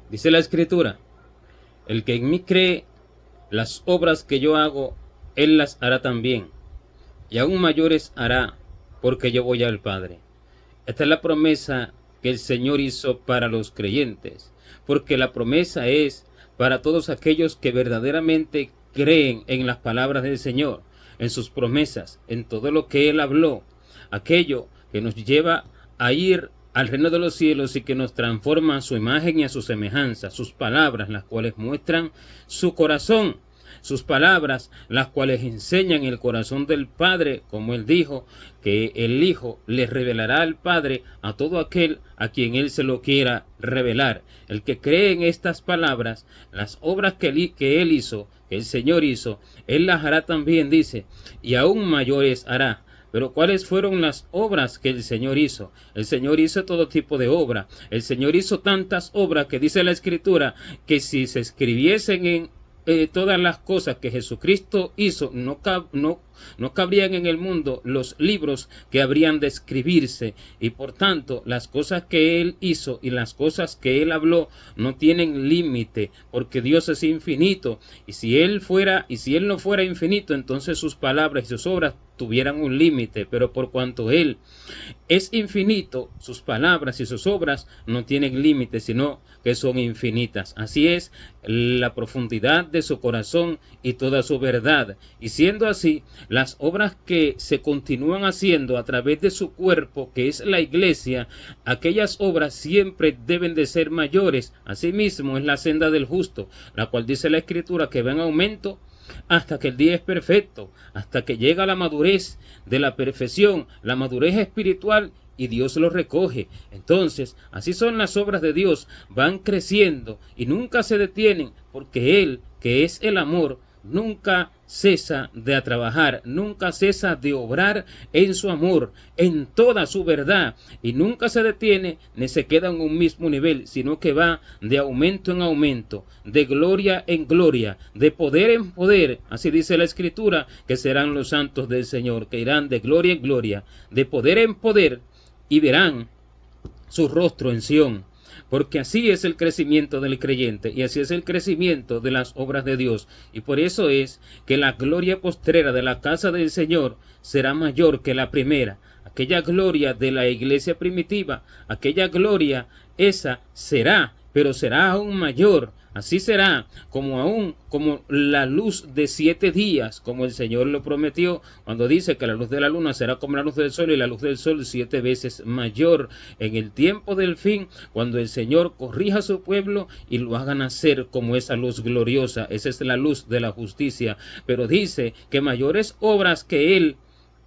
Dice la Escritura, el que en mí cree, las obras que yo hago, él las hará también, y aún mayores hará, porque yo voy al Padre. Esta es la promesa que el Señor hizo para los creyentes, porque la promesa es para todos aquellos que verdaderamente creen en las palabras del Señor, en sus promesas, en todo lo que Él habló, aquello que nos lleva a ir al reino de los cielos y que nos transforma a su imagen y a su semejanza, sus palabras, las cuales muestran su corazón, sus palabras, las cuales enseñan el corazón del Padre, como Él dijo, que el Hijo le revelará al Padre a todo aquel a quien Él se lo quiera revelar. El que cree en estas palabras, las obras que Él hizo, que el Señor hizo, Él las hará también, dice, y aún mayores hará. Pero ¿cuáles fueron las obras que el Señor hizo? El Señor hizo todo tipo de obra. El Señor hizo tantas obras que dice la Escritura que si se escribiesen en todas las cosas que Jesucristo hizo, no cabrían en el mundo los libros que habrían de escribirse, y por tanto las cosas que Él hizo y las cosas que Él habló no tienen límite, porque Dios es infinito, y si Él no fuera infinito, entonces sus palabras y sus obras tuvieran un límite, pero por cuanto Él es infinito, sus palabras y sus obras no tienen límite, sino que son infinitas. Así es la profundidad de su corazón y toda su verdad. Y siendo así, las obras que se continúan haciendo a través de su cuerpo, que es la iglesia, aquellas obras siempre deben de ser mayores. Asimismo es la senda del justo, la cual dice la Escritura que va en aumento hasta que el día es perfecto, hasta que llega la madurez de la perfección, la madurez espiritual, y Dios lo recoge. Entonces, así son las obras de Dios, van creciendo y nunca se detienen, porque Él, que es el amor, nunca cesa de trabajar, nunca cesa de obrar en su amor, en toda su verdad, y nunca se detiene ni se queda en un mismo nivel, sino que va de aumento en aumento, de gloria en gloria, de poder en poder. Así dice la Escritura, que serán los santos del Señor, que irán de gloria en gloria, de poder en poder, y verán su rostro en Sión. Porque así es el crecimiento del creyente y así es el crecimiento de las obras de Dios. Y por eso es que la gloria postrera de la casa del Señor será mayor que la primera. Aquella gloria de la iglesia primitiva, aquella gloria, esa será, pero será aún mayor. Así será como la luz de 7 días, como el Señor lo prometió, cuando dice que la luz de la luna será como la luz del sol y la luz del sol 7 veces mayor en el tiempo del fin, cuando el Señor corrija a su pueblo y lo haga nacer como esa luz gloriosa. Esa es la luz de la justicia. Pero dice que mayores obras que Él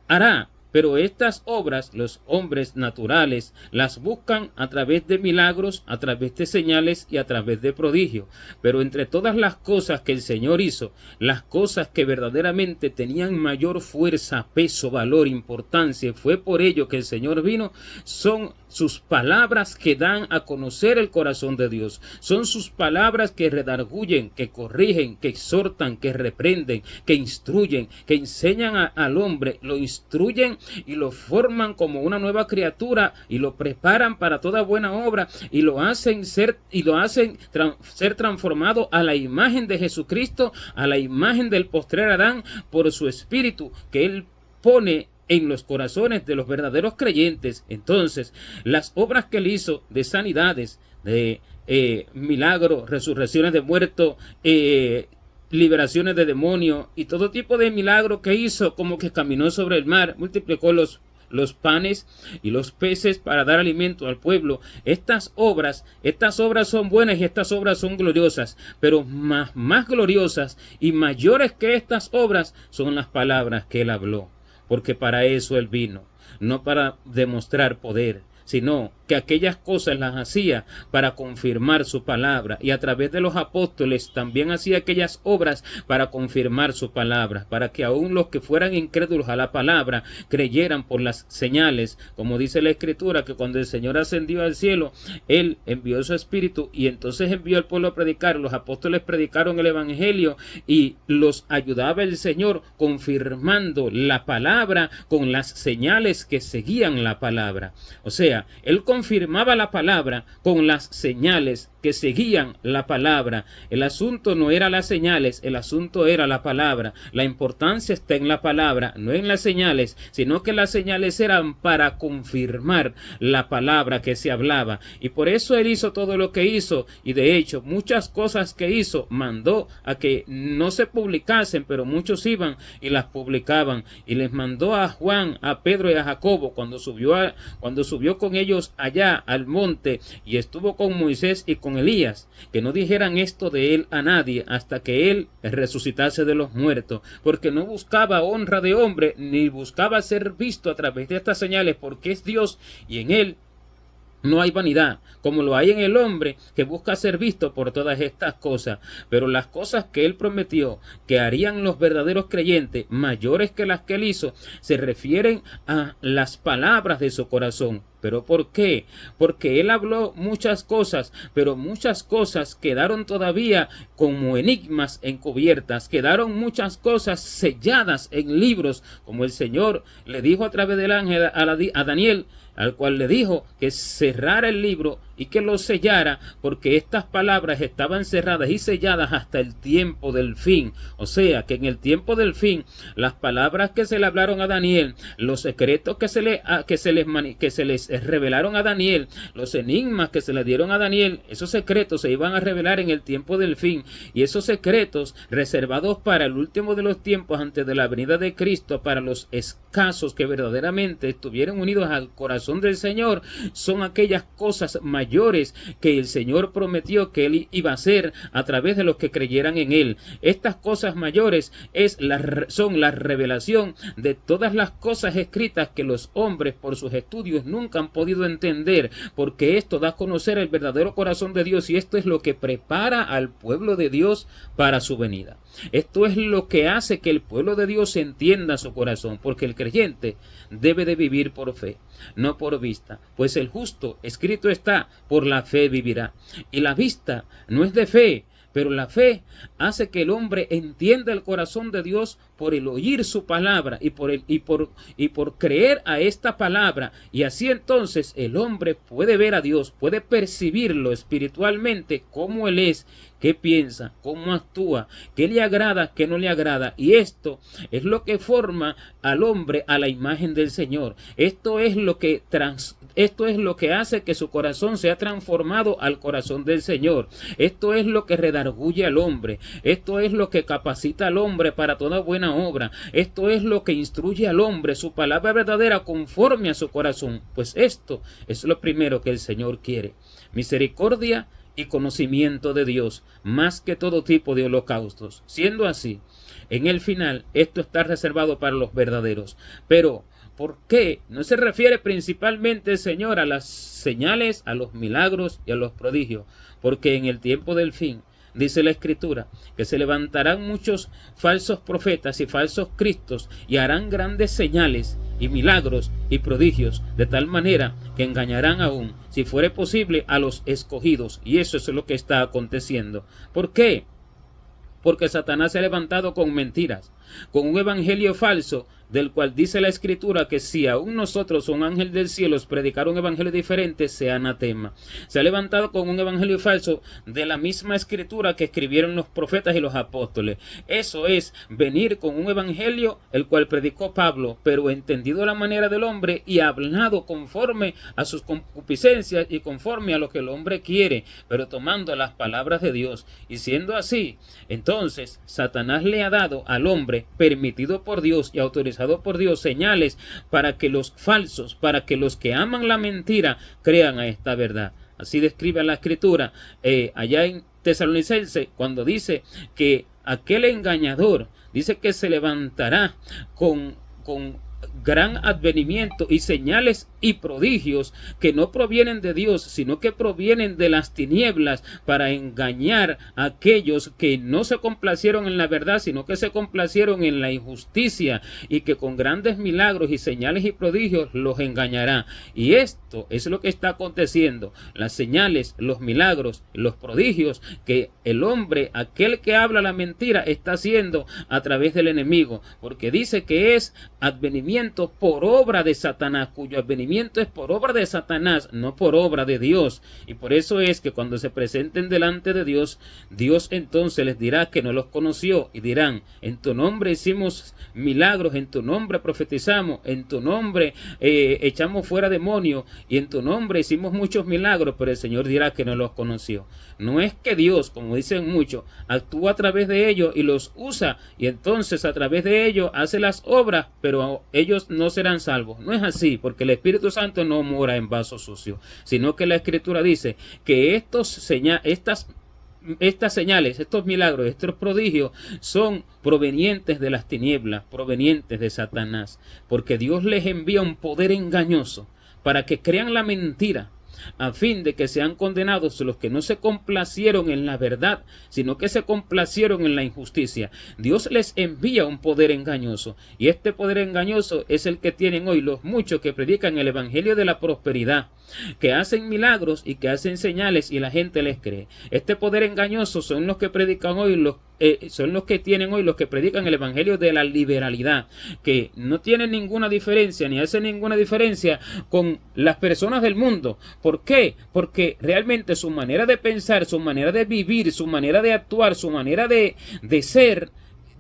hará. Pero estas obras los hombres naturales las buscan a través de milagros, a través de señales y a través de prodigios. Pero entre todas las cosas que el Señor hizo, las cosas que verdaderamente tenían mayor fuerza, peso, valor, importancia, fue por ello que el Señor vino, son sus palabras que dan a conocer el corazón de Dios. Son sus palabras que redarguyen, que corrigen, que exhortan, que reprenden, que instruyen, que enseñan al hombre, lo instruyen y lo forman como una nueva criatura y lo preparan para toda buena obra y lo hacen ser transformado a la imagen de Jesucristo, a la imagen del postrer Adán, por su espíritu que Él pone en los corazones de los verdaderos creyentes. Entonces, las obras que Él hizo de sanidades, de milagros, resurrecciones de muertos, liberaciones de demonios y todo tipo de milagros que hizo, como que caminó sobre el mar, multiplicó los panes y los peces para dar alimento al pueblo. Estas obras son buenas y estas obras son gloriosas, pero más gloriosas y mayores que estas obras son las palabras que Él habló, porque para eso Él vino, no para demostrar poder, sino que aquellas cosas las hacía para confirmar su palabra, y a través de los apóstoles también hacía aquellas obras para confirmar su palabra, para que aún los que fueran incrédulos a la palabra creyeran por las señales, como dice la Escritura, que cuando el Señor ascendió al cielo, Él envió su Espíritu y entonces envió al pueblo a predicar. Los apóstoles predicaron el Evangelio y los ayudaba el Señor confirmando la palabra con las señales que seguían la palabra. O sea, Él confirmaba la palabra con las señales que seguían la palabra. El asunto no era las señales, el asunto era la palabra. La importancia está en la palabra, no en las señales, sino que las señales eran para confirmar la palabra que se hablaba. Y por eso él hizo todo lo que hizo, y de hecho muchas cosas que hizo mandó a que no se publicasen, pero muchos iban y las publicaban, y les mandó a Juan, a Pedro y a Jacobo cuando subió con ellos allá al monte y estuvo con Moisés y con Elías, que no dijeran esto de él a nadie hasta que él resucitase de los muertos, porque no buscaba honra de hombre ni buscaba ser visto a través de estas señales, porque es Dios y en él no hay vanidad, como lo hay en el hombre que busca ser visto por todas estas cosas. Pero las cosas que él prometió que harían los verdaderos creyentes, mayores que las que él hizo, se refieren a las palabras de su corazón. ¿Pero por qué? Porque él habló muchas cosas, pero muchas cosas quedaron todavía como enigmas encubiertas, quedaron muchas cosas selladas en libros, como el Señor le dijo a través del ángel a Daniel, al cual le dijo que cerrara el libro y que lo sellara, porque estas palabras estaban cerradas y selladas hasta el tiempo del fin. O sea, que en el tiempo del fin, las palabras que se le hablaron a Daniel, los secretos que se les revelaron a Daniel, los enigmas que se le dieron a Daniel, esos secretos se iban a revelar en el tiempo del fin, y esos secretos reservados para el último de los tiempos, antes de la venida de Cristo, para los escasos que verdaderamente estuvieron unidos al corazón del Señor, son aquellas cosas mayores que el Señor prometió que él iba a hacer a través de los que creyeran en él. Estas cosas mayores son la revelación de todas las cosas escritas que los hombres por sus estudios nunca han podido entender, porque esto da a conocer el verdadero corazón de Dios, y esto es lo que prepara al pueblo de Dios para su venida. Esto es lo que hace que el pueblo de Dios entienda su corazón, porque el creyente debe de vivir por fe, no por vista, pues el justo, escrito está, por la fe vivirá. Y la vista no es de fe, pero la fe hace que el hombre entienda el corazón de Dios por el oír su palabra y por creer a esta palabra, y así entonces el hombre puede ver a Dios, puede percibirlo espiritualmente como él es, qué piensa, cómo actúa, qué le agrada, qué no le agrada. Y esto es lo que forma al hombre a la imagen del Señor. Esto es lo que hace que su corazón sea transformado al corazón del Señor. Esto es lo que redarguye al hombre. Esto es lo que capacita al hombre para toda buena obra. Esto es lo que instruye al hombre, su palabra verdadera conforme a su corazón. Pues esto es lo primero que el Señor quiere: misericordia y conocimiento de Dios, más que todo tipo de holocaustos. Siendo así, en el final, esto está reservado para los verdaderos. Pero, ¿por qué? No se refiere principalmente el Señor a las señales, a los milagros y a los prodigios, porque en el tiempo del fin, dice la Escritura, que se levantarán muchos falsos profetas y falsos cristos, y harán grandes señales y milagros y prodigios, de tal manera que engañarán aún, si fuere posible, a los escogidos. Y eso es lo que está aconteciendo. ¿Por qué? Porque Satanás se ha levantado con mentiras, con un evangelio falso, del cual dice la Escritura que si aún nosotros, un ángel del cielo, predicar un evangelio diferente, sea anatema. Se ha levantado con un evangelio falso de la misma Escritura que escribieron los profetas y los apóstoles. Eso es venir con un evangelio el cual predicó Pablo, pero entendido a la manera del hombre y hablado conforme a sus concupiscencias y conforme a lo que el hombre quiere, pero tomando las palabras de Dios. Y siendo así, entonces Satanás le ha dado al hombre, permitido por Dios y autorizado por Dios, señales para que los falsos, para que los que aman la mentira crean a esta verdad. Así describe la Escritura allá en Tesalonicenses, cuando dice que aquel engañador, dice que se levantará con gran advenimiento y señales y prodigios que no provienen de Dios, sino que provienen de las tinieblas, para engañar a aquellos que no se complacieron en la verdad, sino que se complacieron en la injusticia, y que con grandes milagros y señales y prodigios los engañará. Y esto es lo que está aconteciendo: las señales, los milagros, los prodigios que el hombre, aquel que habla la mentira, está haciendo a través del enemigo, porque dice que es advenimiento advenimiento por obra de Satanás, cuyo advenimiento es por obra de Satanás, no por obra de Dios. Y por eso es que cuando se presenten delante de Dios, Dios entonces les dirá que no los conoció y dirán: en tu nombre hicimos milagros, en tu nombre profetizamos, en tu nombre echamos fuera demonios y en tu nombre hicimos muchos milagros, pero el Señor dirá que no los conoció. No es que Dios, como dicen muchos, actúa a través de ellos y los usa y entonces a través de ellos hace las obras, pero ellos no serán salvos. No es así, porque el Espíritu Santo no mora en vasos sucios, sino que la Escritura dice que estas señales, estos milagros, estos prodigios son provenientes de las tinieblas, provenientes de Satanás, porque Dios les envía un poder engañoso para que crean la mentira, a fin de que sean condenados los que no se complacieron en la verdad, sino que se complacieron en la injusticia. Dios les envía un poder engañoso, y este poder engañoso es el que tienen hoy los muchos que predican el evangelio de la prosperidad, que hacen milagros y que hacen señales y la gente les cree. Este poder engañoso son los que predican hoy son los que tienen hoy los que predican el evangelio de la liberalidad, que no tienen ninguna diferencia ni hacen ninguna diferencia con las personas del mundo. ¿Por qué? Porque realmente su manera de pensar, su manera de vivir, su manera de actuar, su manera de ser,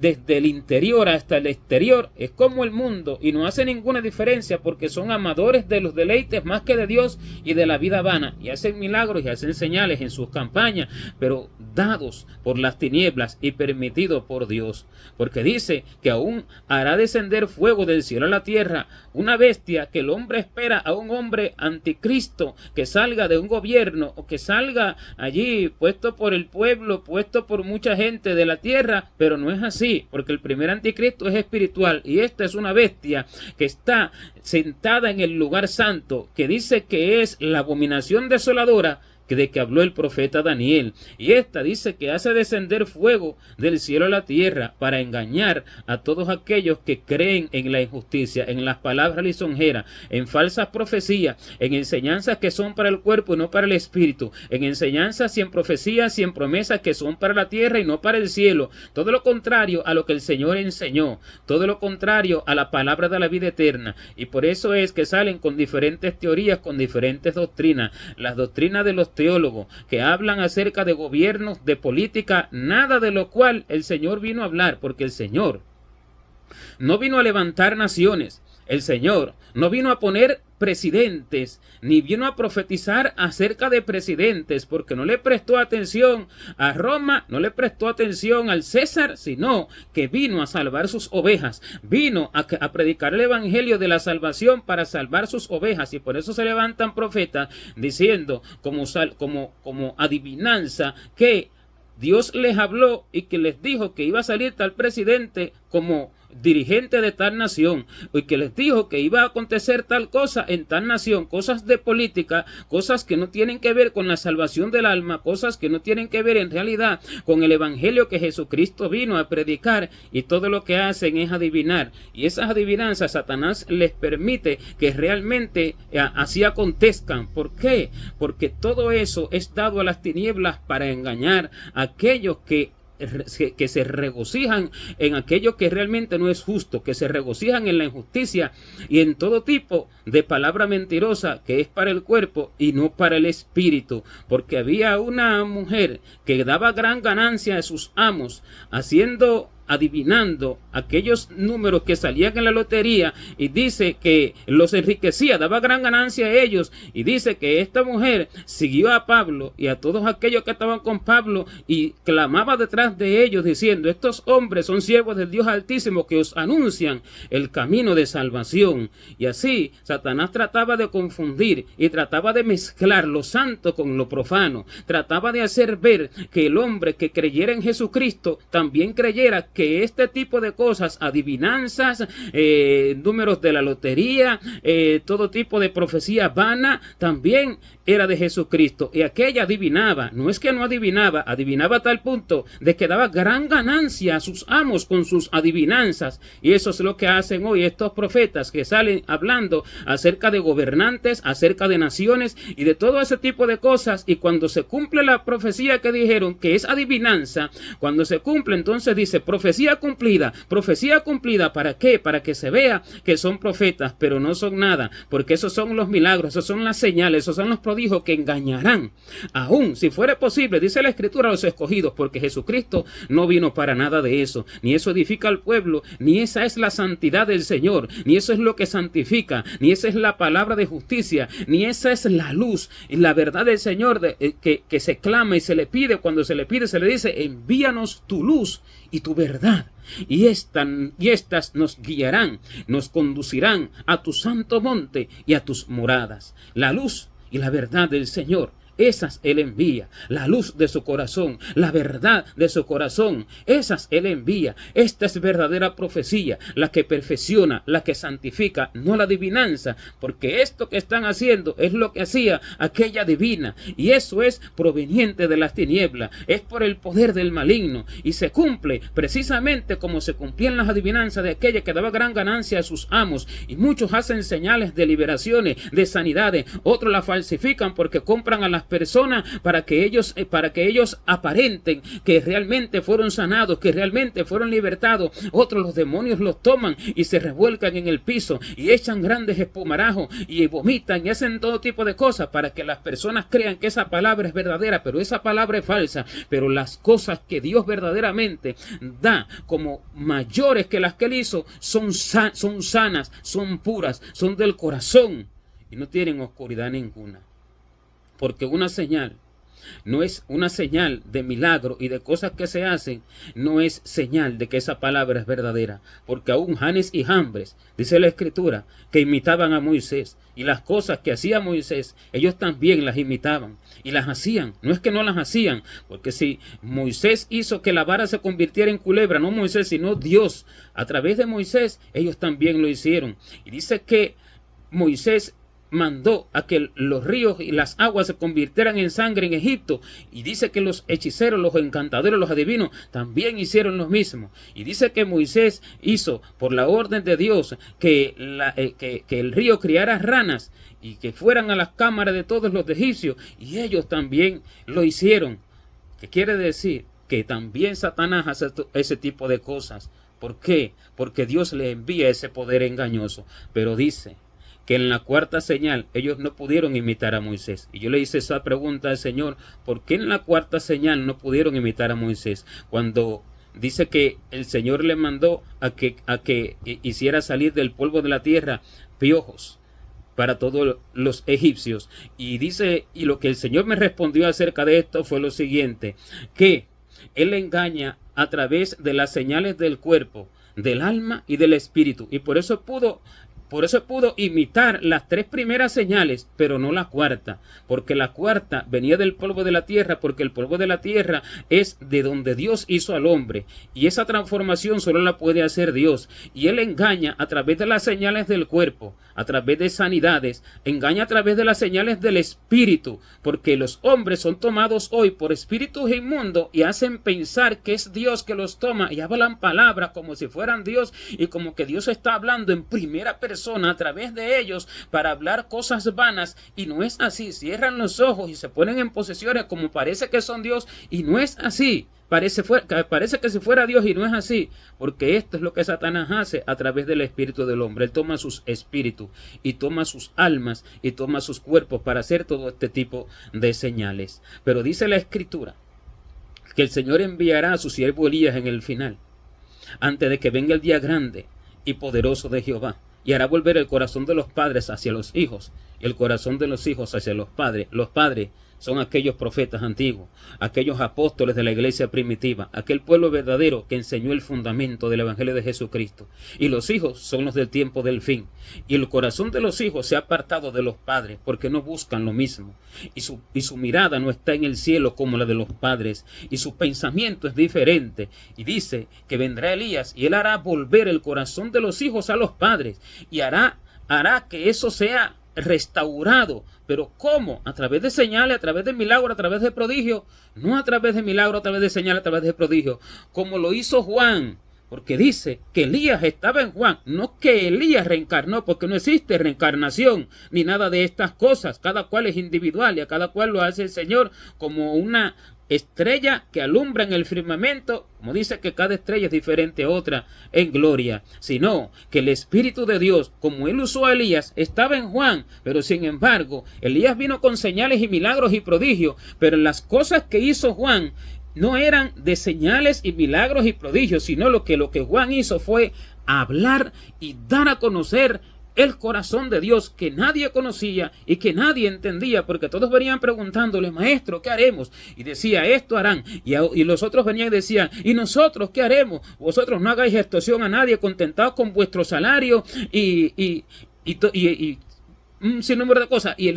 desde el interior hasta el exterior, es como el mundo y no hace ninguna diferencia, porque son amadores de los deleites más que de Dios y de la vida vana, y hacen milagros y hacen señales en sus campañas, pero dados por las tinieblas y permitidos por Dios, porque dice que aún hará descender fuego del cielo a la tierra, una bestia que el hombre espera, a un hombre anticristo que salga de un gobierno o que salga allí puesto por el pueblo, puesto por mucha gente de la tierra, pero no es así. Porque el primer anticristo es espiritual y esta es una bestia que está sentada en el lugar santo, que dice que es la abominación desoladora de que habló el profeta Daniel, y esta dice que hace descender fuego del cielo a la tierra para engañar a todos aquellos que creen en la injusticia, en las palabras lisonjeras, en falsas profecías, en enseñanzas que son para el cuerpo y no para el espíritu, en enseñanzas y en profecías y en promesas que son para la tierra y no para el cielo, todo lo contrario a lo que el Señor enseñó, todo lo contrario a la palabra de la vida eterna. Y por eso es que salen con diferentes teorías, con diferentes doctrinas, las doctrinas de los teólogos que hablan acerca de gobiernos, de política, nada de lo cual el Señor vino a hablar, porque el Señor no vino a levantar naciones, el Señor no vino a poner presidentes, ni vino a profetizar acerca de presidentes, porque no le prestó atención a Roma, no le prestó atención al César, sino que vino a salvar sus ovejas, vino a predicar el evangelio de la salvación para salvar sus ovejas, y por eso se levantan profetas diciendo como adivinanza que Dios les habló y que les dijo que iba a salir tal presidente como dirigente de tal nación, y que les dijo que iba a acontecer tal cosa en tal nación, cosas de política, cosas que no tienen que ver con la salvación del alma, cosas que no tienen que ver en realidad con el evangelio que Jesucristo vino a predicar, y todo lo que hacen es adivinar, y esas adivinanzas Satanás les permite que realmente así acontezcan. ¿Por qué? Porque todo eso es dado a las tinieblas para engañar a aquellos que se regocijan en aquello que realmente no es justo, que se regocijan en la injusticia y en todo tipo de palabra mentirosa que es para el cuerpo y no para el espíritu. Porque había una mujer que daba gran ganancia a sus amos adivinando aquellos números que salían en la lotería, y dice que los enriquecía, daba gran ganancia a ellos, y dice que esta mujer siguió a Pablo y a todos aquellos que estaban con Pablo y clamaba detrás de ellos diciendo: estos hombres son siervos del Dios Altísimo que os anuncian el camino de salvación. Y así Satanás trataba de confundir y trataba de mezclar lo santo con lo profano, trataba de hacer ver que el hombre que creyera en Jesucristo también creyera que este tipo de cosas, adivinanzas, números de la lotería, todo tipo de profecía vana, también era de Jesucristo. Y aquella adivinaba, no es que no adivinaba, adivinaba a tal punto de que daba gran ganancia a sus amos con sus adivinanzas. Y eso es lo que hacen hoy estos profetas que salen hablando acerca de gobernantes, acerca de naciones y de todo ese tipo de cosas. Y cuando se cumple la profecía que dijeron que es adivinanza, cuando se cumple, entonces dice profecía profecía cumplida, ¿para qué? Para que se vea que son profetas, pero no son nada, porque esos son los milagros, esos son las señales, esos son los prodigios que engañarán, aún si fuera posible, dice la Escritura, a los escogidos, porque Jesucristo no vino para nada de eso, ni eso edifica al pueblo, ni esa es la santidad del Señor, ni eso es lo que santifica, ni esa es la palabra de justicia, ni esa es la luz y la verdad del Señor que se clama y se le pide. Cuando se le pide, se le dice: envíanos tu luz y tu verdad, y estas nos guiarán, nos conducirán a tu santo monte y a tus moradas. La luz y la verdad del Señor, esas Él envía, la luz de su corazón, la verdad de su corazón, esas Él envía. Esta es verdadera profecía, la que perfecciona, la que santifica, no la adivinanza, porque esto que están haciendo es lo que hacía aquella divina, y eso es proveniente de las tinieblas, es por el poder del maligno, y se cumple precisamente como se cumplían las adivinanzas de aquella que daba gran ganancia a sus amos, y muchos hacen señales de liberaciones, de sanidades, otros la falsifican porque compran a las personas para que ellos aparenten que realmente fueron sanados, que realmente fueron libertados. Otros, los demonios los toman y se revuelcan en el piso y echan grandes espumarajos y vomitan y hacen todo tipo de cosas para que las personas crean que esa palabra es verdadera, pero esa palabra es falsa. Pero las cosas que Dios verdaderamente da como mayores que las que Él hizo son sanas, son puras, son del corazón y no tienen oscuridad ninguna. Porque una señal no es una señal de milagro y de cosas que se hacen, no es señal de que esa palabra es verdadera. Porque aún Janes y Jambres, dice la Escritura, que imitaban a Moisés, y las cosas que hacía Moisés, ellos también las imitaban y las hacían. No es que no las hacían, porque si Moisés hizo que la vara se convirtiera en culebra, no Moisés, sino Dios, a través de Moisés, ellos también lo hicieron. Y dice que Moisés mandó a que los ríos y las aguas se convirtieran en sangre en Egipto, y dice que los hechiceros, los encantadores, los adivinos también hicieron lo mismo. Y dice que Moisés hizo por la orden de Dios que el río criara ranas y que fueran a las cámaras de todos los egipcios, y ellos también lo hicieron. ¿Qué quiere decir? Que también Satanás hace ese tipo de cosas. ¿Por qué? Porque Dios le envía ese poder engañoso. Pero dice que en la cuarta señal ellos no pudieron imitar a Moisés. Y yo le hice esa pregunta al Señor: ¿por qué en la cuarta señal no pudieron imitar a Moisés? Cuando dice que el Señor le mandó a que hiciera salir del polvo de la tierra piojos para todos los egipcios. Y dice, y lo que el Señor me respondió acerca de esto fue lo siguiente: que Él engaña a través de las señales del cuerpo, del alma y del espíritu. Y por eso pudo imitar las tres primeras señales, pero no la cuarta, porque la cuarta venía del polvo de la tierra, porque el polvo de la tierra es de donde Dios hizo al hombre, y esa transformación solo la puede hacer Dios. Y Él engaña a través de las señales del cuerpo, a través de sanidades, engaña a través de las señales del espíritu, porque los hombres son tomados hoy por espíritus inmundos y hacen pensar que es Dios que los toma, y hablan palabras como si fueran Dios, y como que Dios está hablando en primera persona a través de ellos para hablar cosas vanas, y no es así. Cierran los ojos y se ponen en posesiones como parece que son Dios, y no es así. Parece que si fuera Dios, y no es así, porque esto es lo que Satanás hace a través del espíritu del hombre. Él toma sus espíritus y toma sus almas y toma sus cuerpos para hacer todo este tipo de señales. Pero dice la Escritura que el Señor enviará a su siervo Elías en el final, antes de que venga el día grande y poderoso de Jehová, y hará volver el corazón de los padres hacia los hijos, y el corazón de los hijos hacia los padres. Los padres son aquellos profetas antiguos, aquellos apóstoles de la iglesia primitiva, aquel pueblo verdadero que enseñó el fundamento del evangelio de Jesucristo. Y los hijos son los del tiempo del fin. Y el corazón de los hijos se ha apartado de los padres, porque no buscan lo mismo. Y su mirada no está en el cielo como la de los padres, y su pensamiento es diferente. Y dice que vendrá Elías, y él hará volver el corazón de los hijos a los padres, y hará que eso sea restaurado. Pero ¿cómo? A través de señales, a través de milagros, a través de prodigios. No a través de milagros, a través de señales, a través de prodigios, como lo hizo Juan Porque dice que Elías estaba en Juan, no que Elías reencarnó, porque no existe reencarnación ni nada de estas cosas. Cada cual es individual y a cada cual lo hace el Señor como una estrella que alumbra en el firmamento, como dice que cada estrella es diferente a otra en gloria, sino que el Espíritu de Dios, como él usó a Elías, estaba en Juan, pero sin embargo, Elías vino con señales y milagros y prodigios, pero las cosas que hizo Juan no eran de señales y milagros y prodigios, sino lo que Juan hizo fue hablar y dar a conocer el corazón de Dios que nadie conocía y que nadie entendía, porque todos venían preguntándole: maestro, ¿qué haremos? Y decía: esto harán. Y los otros venían y decían: ¿y nosotros qué haremos? Vosotros no hagáis extorsión a nadie, contentados con vuestro salario y un sinnúmero de cosas. Y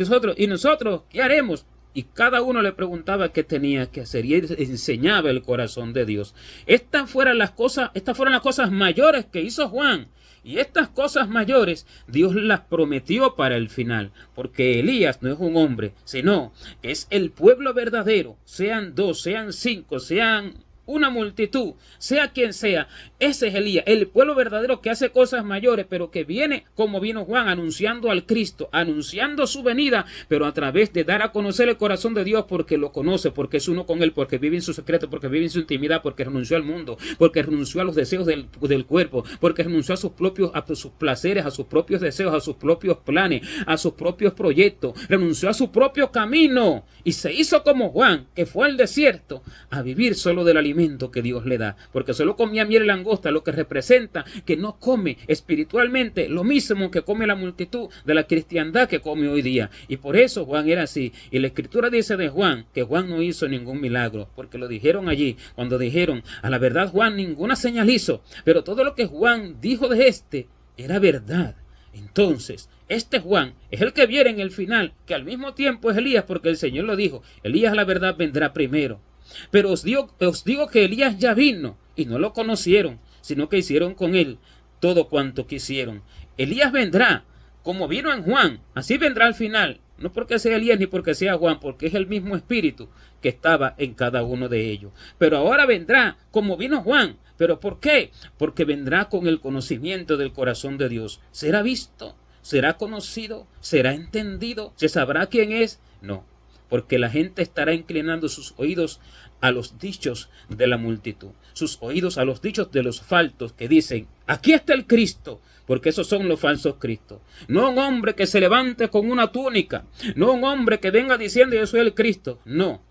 nosotros ¿qué haremos? Y cada uno le preguntaba qué tenía que hacer, y él enseñaba el corazón de Dios. Estas fueron las cosas mayores que hizo Juan. Y estas cosas mayores Dios las prometió para el final, porque Elías no es un hombre, sino que es el pueblo verdadero, sean 2, sean 5, sean una multitud, sea quien sea. Ese es Elías, el pueblo verdadero que hace cosas mayores, pero que viene como vino Juan, anunciando al Cristo, anunciando su venida, pero a través de dar a conocer el corazón de Dios, porque lo conoce, porque es uno con él, porque vive en su secreto, porque vive en su intimidad, porque renunció al mundo, porque renunció a los deseos del cuerpo, porque renunció a sus placeres, a sus propios deseos, a sus propios planes, a sus propios proyectos, renunció a su propio camino y se hizo como Juan, que fue al desierto a vivir solo del alimento que Dios le da, porque solo comía miel y langosta, lo que representa que no come espiritualmente lo mismo que come la multitud de la cristiandad que come hoy día. Y por eso Juan era así. Y la escritura dice de Juan que Juan no hizo ningún milagro, porque lo dijeron allí, cuando dijeron: a la verdad Juan ninguna señal hizo, pero todo lo que Juan dijo de este era verdad. Entonces, este Juan es el que viene en el final, que al mismo tiempo es Elías, porque el Señor lo dijo: Elías, la verdad, vendrá primero. Pero os digo que Elías ya vino y no lo conocieron, sino que hicieron con él todo cuanto quisieron. Elías vendrá como vino en Juan, así vendrá al final, no porque sea Elías ni porque sea Juan, porque es el mismo espíritu que estaba en cada uno de ellos. Pero ahora vendrá como vino Juan. ¿Pero por qué? Porque vendrá con el conocimiento del corazón de Dios. ¿Será visto? ¿Será conocido? ¿Será entendido? ¿Se sabrá quién es? No, porque la gente estará inclinando sus oídos a los dichos de la multitud, sus oídos a los dichos de los falsos que dicen: aquí está el Cristo, porque esos son los falsos Cristos. No un hombre que se levante con una túnica, no un hombre que venga diciendo: yo soy el Cristo, no,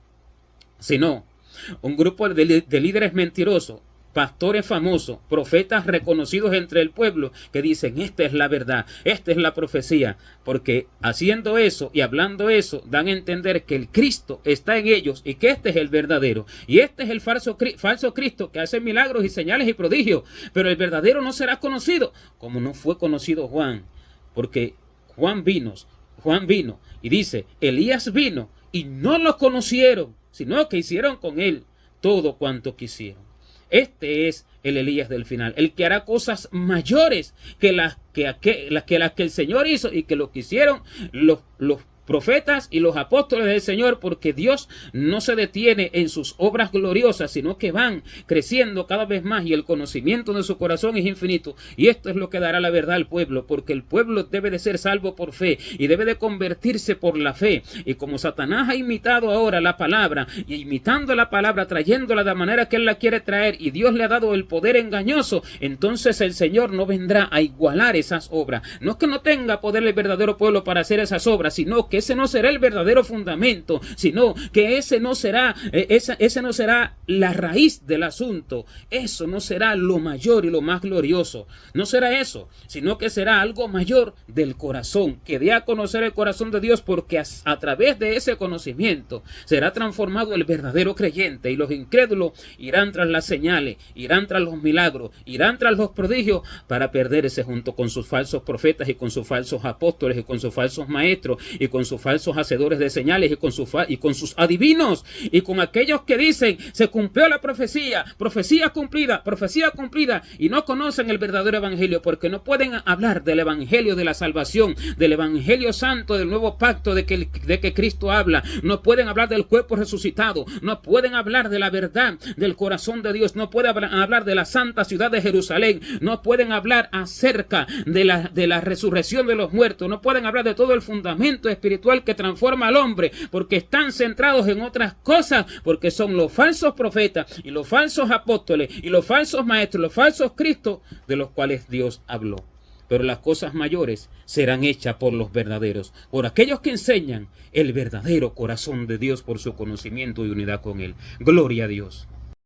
sino un grupo de líderes mentirosos, pastores famosos, profetas reconocidos entre el pueblo, que dicen: esta es la verdad, esta es la profecía, porque haciendo eso y hablando eso dan a entender que el Cristo está en ellos y que este es el verdadero, y este es el falso Cristo que hace milagros y señales y prodigios, pero el verdadero no será conocido, como no fue conocido Juan, porque Juan vino y dice: Elías vino y no lo conocieron, sino que hicieron con él todo cuanto quisieron. Este es el Elías del final, el que hará cosas mayores que las que el Señor hizo y que lo que hicieron los profetas y los apóstoles del Señor, porque Dios no se detiene en sus obras gloriosas, sino que van creciendo cada vez más y el conocimiento de su corazón es infinito. Y esto es lo que dará la verdad al pueblo, porque el pueblo debe de ser salvo por fe y debe de convertirse por la fe. Y como Satanás ha imitado ahora la palabra, y imitando la palabra, trayéndola de la manera que él la quiere traer, y Dios le ha dado el poder engañoso, entonces el Señor no vendrá a igualar esas obras. No es que no tenga poder el verdadero pueblo para hacer esas obras, sino que ese no será el verdadero fundamento, sino que ese no será la raíz del asunto. Eso no será lo mayor y lo más glorioso. No será eso, sino que será algo mayor del corazón, que dé a conocer el corazón de Dios, porque a través de ese conocimiento será transformado el verdadero creyente, y los incrédulos irán tras las señales, irán tras los milagros, irán tras los prodigios, para perderse junto con sus falsos profetas y con sus falsos apóstoles y con sus falsos maestros y con con sus falsos hacedores de señales y con sus adivinos y con aquellos que dicen se cumplió la profecía cumplida y no conocen el verdadero evangelio, porque no pueden hablar del evangelio de la salvación, del evangelio santo, del nuevo pacto de que Cristo habla. No pueden hablar del cuerpo resucitado, no pueden hablar de la verdad del corazón de Dios, no pueden hablar de la santa ciudad de Jerusalén, no pueden hablar acerca de la resurrección de los muertos, no pueden hablar de todo el fundamento espiritual que transforma al hombre, porque están centrados en otras cosas, porque son los falsos profetas y los falsos apóstoles y los falsos maestros, los falsos Cristos de los cuales Dios habló. Pero las cosas mayores serán hechas por los verdaderos, por aquellos que enseñan el verdadero corazón de Dios por su conocimiento y unidad con Él. Gloria a Dios.